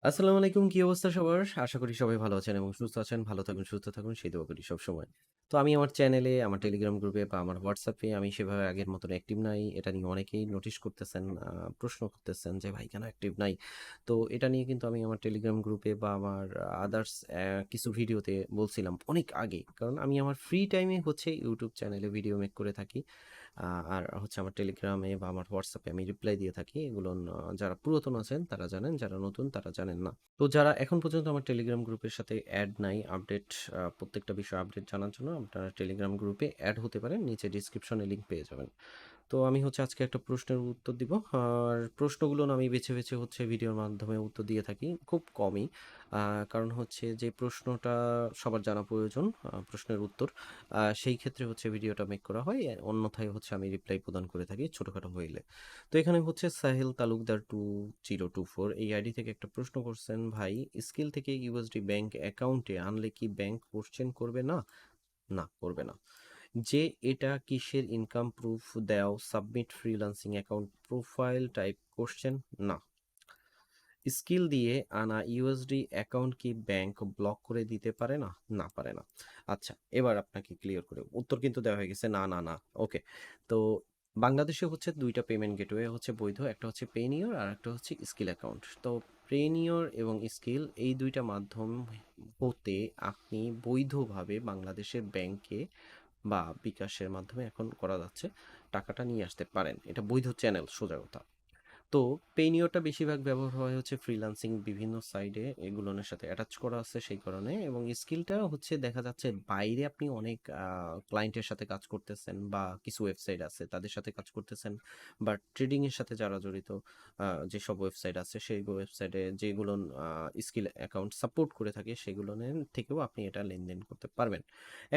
আসসালামু আলাইকুম। কি অবস্থা সবার? আশা করি সবাই ভালো আছেন এবং সুস্থ আছেন। ভালো থাকুন, সুস্থ থাকুন সেই দোয়া করি সবসময়। তো আমি আমার চ্যানেলে, আমার টেলিগ্রাম গ্রুপে বা আমার হোয়াটসঅ্যাপে আমি সেভাবে আগের মতন অ্যাক্টিভ নাই। এটা নিয়ে অনেকেই নোটিস করতেছেন, প্রশ্ন করতেছেন যে ভাই কেন অ্যাক্টিভ নাই? তো এটা নিয়ে কিন্তু আমি আমার টেলিগ্রাম গ্রুপে বা আমার আদার্স কিছু ভিডিওতে বলছিলাম অনেক আগে। কারণ আমি আমার ফ্রি টাইমে হচ্ছে ইউটিউব চ্যানেলে ভিডিও মেক করে থাকি। আর হচ্ছে আমার টেলিগ্রামে বা আমার হোয়াটসঅ্যাপে আমি রিপ্লাই দিয়ে থাকি। এগুলো যারা পুরাতন আছেন তারা জানেন, যারা নতুন তারা জানেন না। তো যারা এখন পর্যন্ত আমার টেলিগ্রাম গ্রুপের সাথে অ্যাড নাই, আপডেট প্রত্যেকটা বিষয় আপডেট জানার জন্য আপনারা টেলিগ্রাম গ্রুপে অ্যাড হতে পারেন। নিচে ডিসক্রিপশনে লিঙ্ক পেয়ে যাবেন। তো আমি হচ্ছে আজকে একটা প্রশ্নের উত্তর দিব। আর প্রশ্নগুলো আমি বেছে বেছে হচ্ছে ভিডিওর মাধ্যমে উত্তর দিয়ে থাকি, খুব কমই। কারণ হচ্ছে যে প্রশ্নটা সবার জানা প্রয়োজন, প্রশ্নের উত্তর, সেই ক্ষেত্রে হচ্ছে ভিডিওটা মেক করা হয়। অন্যথায় হচ্ছে আমি রিপ্লাই প্রদান করে থাকি ছোটোখাটো হইলে। তো এখানে হচ্ছে সাহেল তালুকদার 2024 এই আইডি থেকে একটা প্রশ্ন করছেন, ভাই স্কিল থেকে ইউএসডি ব্যাংক অ্যাকাউন্টে আনলে কি ব্যাংক কোশ্চেন করবে না? না, করবে না। যে এটা কিসের ইনকাম প্রুফ দাও, submit freelancing account profile type question? না। স্কিল দিয়ে আনা ইউএসডি অ্যাকাউন্ট কি ব্যাংক ব্লক করে দিতে পারে না? না, পারে না। আচ্ছা, এবার আপনাকে ক্লিয়ার করে উত্তর কিন্তু দেওয়া হয়ে গেছে না, না, না। ওকে। তো বাংলাদেশে হচ্ছে দুইটা পেমেন্ট গেটওয়ে হচ্ছে বৈধ, একটা হচ্ছে পেনিয়র আর একটা হচ্ছে স্কিল অ্যাকাউন্ট। তো পেনিয়র এবং স্কিল এই দুইটা মাধ্যম হতে আপনি বৈধভাবে বাংলাদেশের ব্যাংকে বা বিকাশের মাধ্যমে এখন করা যাচ্ছে, টাকাটা নিয়ে আসতে পারেন। এটা বৈধ চ্যানেল, সোজা কথা। তো পেনিওটা বেশিরভাগ ব্যবহার হয় হচ্ছে ফ্রিল্যান্সিং বিভিন্ন সাইডে, এগুলোর সাথে অ্যাটাচ করা আছে সেই কারণে। এবং স্কিলটা হচ্ছে দেখা যাচ্ছে বাইরে আপনি অনেক ক্লায়েন্টের সাথে কাজ করতেছেন বা কিছু ওয়েবসাইট আছে তাদের সাথে কাজ করতেছেন, বা ট্রেডিংয়ের সাথে যারা জড়িত যেসব ওয়েবসাইট আছে সেই ওয়েবসাইটে যেগুলো স্কিল অ্যাকাউন্ট সাপোর্ট করে থাকে সেগুলো থেকেও আপনি এটা লেনদেন করতে পারবেন।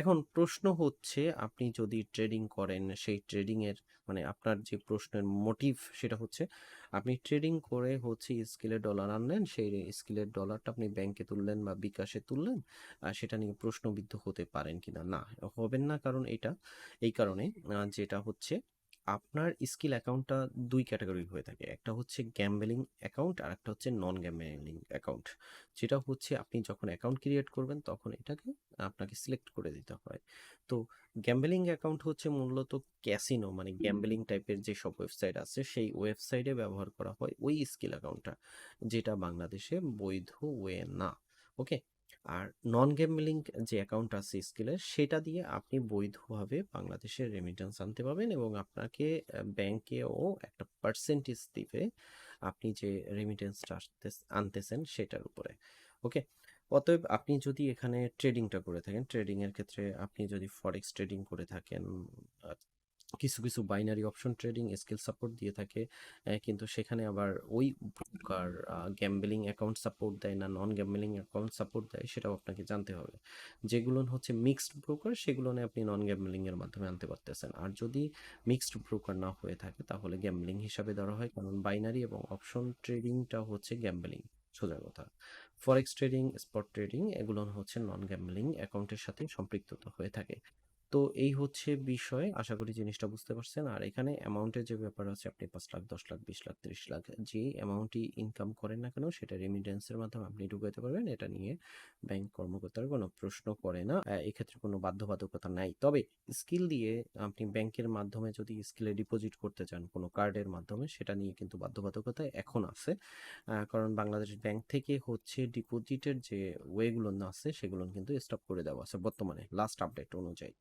এখন প্রশ্ন হচ্ছে আপনি যদি ট্রেডিং করেন সেই ট্রেডিংয়ের মানে আপনার যে প্রশ্নের মোটিভ সেটা হচ্ছে আপনি ট্রেডিং করে হচ্ছে স্কিলের ডলার আনলেন, সেই স্কিলের ডলারটা আপনি ব্যাংকে তুললেন বা বিকাশে তুললেন, সেটা নিয়ে প্রশ্নবিদ্ধ হতে পারেন কিনা? না, হবেন না। কারণ এই কারণে যেটা হচ্ছে আপনার স্কিল অ্যাকাউন্টটা দুই ক্যাটাগরির হয়ে থাকে। একটা হচ্ছে গ্যাম্বলিং অ্যাকাউন্ট আর একটা হচ্ছে নন গ্যাম্বলিং অ্যাকাউন্ট। যেটা হচ্ছে আপনি যখন অ্যাকাউন্ট ক্রিয়েট করবেন তখন এটাকে আপনাকে সিলেক্ট করে দিতে হয়। তো গ্যাম্বলিং অ্যাকাউন্ট হচ্ছে মূলত ক্যাসিনো মানে গ্যাম্বলিং টাইপের যেসব ওয়েবসাইট আছে সেই ওয়েবসাইটে ব্যবহার করা হয় ওই স্কিল অ্যাকাউন্টটা, যেটা বাংলাদেশে বৈধ ওয়ে না। ওকে। আর নন গ্যাম্বলিং যে অ্যাকাউন্ট আছে স্কিলের, সেটা দিয়ে আপনি বৈধভাবে বাংলাদেশের রেমিটেন্স আনতে পারবেন এবং আপনাকে ব্যাংকেও একটা পার্সেন্টেজ দিবে আপনি যে রেমিটেন্সটা আনতেছেন সেটার উপরে। ওকে। অতএব আপনি যদি এখানে ট্রেডিংটা করে থাকেন, ট্রেডিং এর ক্ষেত্রে আপনি যদি ফরেক্স ট্রেডিং করে থাকেন, আহ, কিছু কিছু binary option trading skill support দিয়ে থাকে, কিন্তু সেখানে আবার ওই ব্রোকার গ্যাম্বলিং অ্যাকাউন্ট সাপোর্ট দেয় না নন গ্যাম্বলিং অ্যাকাউন্ট সাপোর্ট দেয়, সেটাও আপনাকে জানতে হবে। যেগুলো হচ্ছে মিক্সড ব্রোকার সেগুলো আপনি নন গ্যাম্বলিং এর মাধ্যমে আনতে পারতেছেন। আর যদি মিক্সড ব্রোকার না হয়ে থাকে তাহলে গ্যাম্বলিং হিসাবে ধরা হয়, কারণ বাইনারি এবং অপশন ট্রেডিংটা হচ্ছে গ্যাম্বলিং, সোজা কথা। ফরেক্স ট্রেডিং, স্পট ট্রেডিং এগুলো হচ্ছে নন গ্যাম্বলিং অ্যাকাউন্টের সাথে সম্পৃক্ততা হয়ে থাকে। তো এই হচ্ছে বিষয়, আশা করি জিনিসটা বুঝতে পারছেন। আর এখানে অ্যামাউন্টের যে ব্যাপার আছে, আপনি 5 লাখ, 10 লাখ, 20 লাখ, 30 লাখ যে অ্যামাউন্টই ইনকাম করেন না কেন সেটা রেমিটেন্সের মাধ্যমে আপনি ঢুকাইতে পারবেন। এটা নিয়ে ব্যাংক কর্মকর্তারা কোনো প্রশ্ন করে না, এক্ষেত্রে কোনো বাধ্যবাধকতা নাই। তবে স্কিল দিয়ে আপনি ব্যাংকের মাধ্যমে যদি স্কিলে ডিপোজিট করতে চান কোনো কার্ডের মাধ্যমে, সেটা নিয়ে কিন্তু বাধ্যবাধকতা এখন আছে। কারণ বাংলাদেশ ব্যাংক থেকে হচ্ছে ডিপোজিটের যে ওয়েগুলো আছে সেগুলো কিন্তু স্টপ করে দেওয়া আছে বর্তমানে লাস্ট আপডেট অনুযায়ী।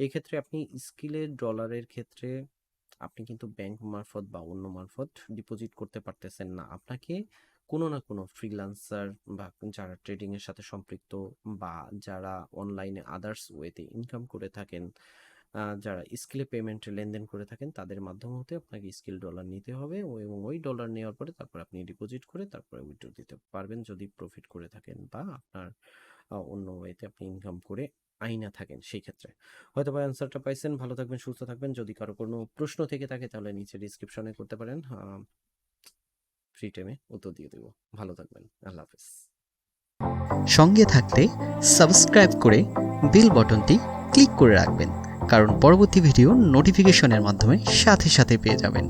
এই ক্ষেত্রে আপনি স্কিলের ডলারের ক্ষেত্রে আপনি কিন্তু ব্যাংক মারফত বা অন্য মারফত ডিপোজিট করতে পারতেছেন না। আপনাকে কোনো না কোনো ফ্রিল্যান্সার বা যারা ট্রেডিং এর সাথে সম্পৃক্ত বা যারা অনলাইনে আদার্স ওয়েতে ইনকাম করে থাকেন, যারা স্কিলে পেমেন্ট লেনদেন করে থাকেন তাদের মাধ্যম হতে আপনাকে স্কিল ডলার নিতে হবে এবং ওই ডলার নেওয়ার পরে তারপর আপনি ডিপোজিট করে তারপরে উইথড্র দিতে পারবেন যদি প্রফিট করে থাকেন বা আপনার অন্য ওয়েতে আপনি ইনকাম করে আইনা থাকেন সেই ক্ষেত্রে। হয়তো বা অ্যান্সারটা পাইছেন। ভালো থাকবেন, সুস্থ থাকবেন। যদি কারো কোনো প্রশ্ন থেকে থাকে তাহলে নিচে ডিসক্রিপশনে করতে পারেন, ফ্রি টাইমে উত্তর দিয়ে দেবো। ভালো থাকবেন। আল্লাহ হাফেজ। সঙ্গে থাকতে সাবস্ক্রাইব করে বেল বাটনটি ক্লিক করে রাখবেন, কারণ পরবর্তী ভিডিও নোটিফিকেশনের মাধ্যমে সাথে সাথে পেয়ে যাবেন।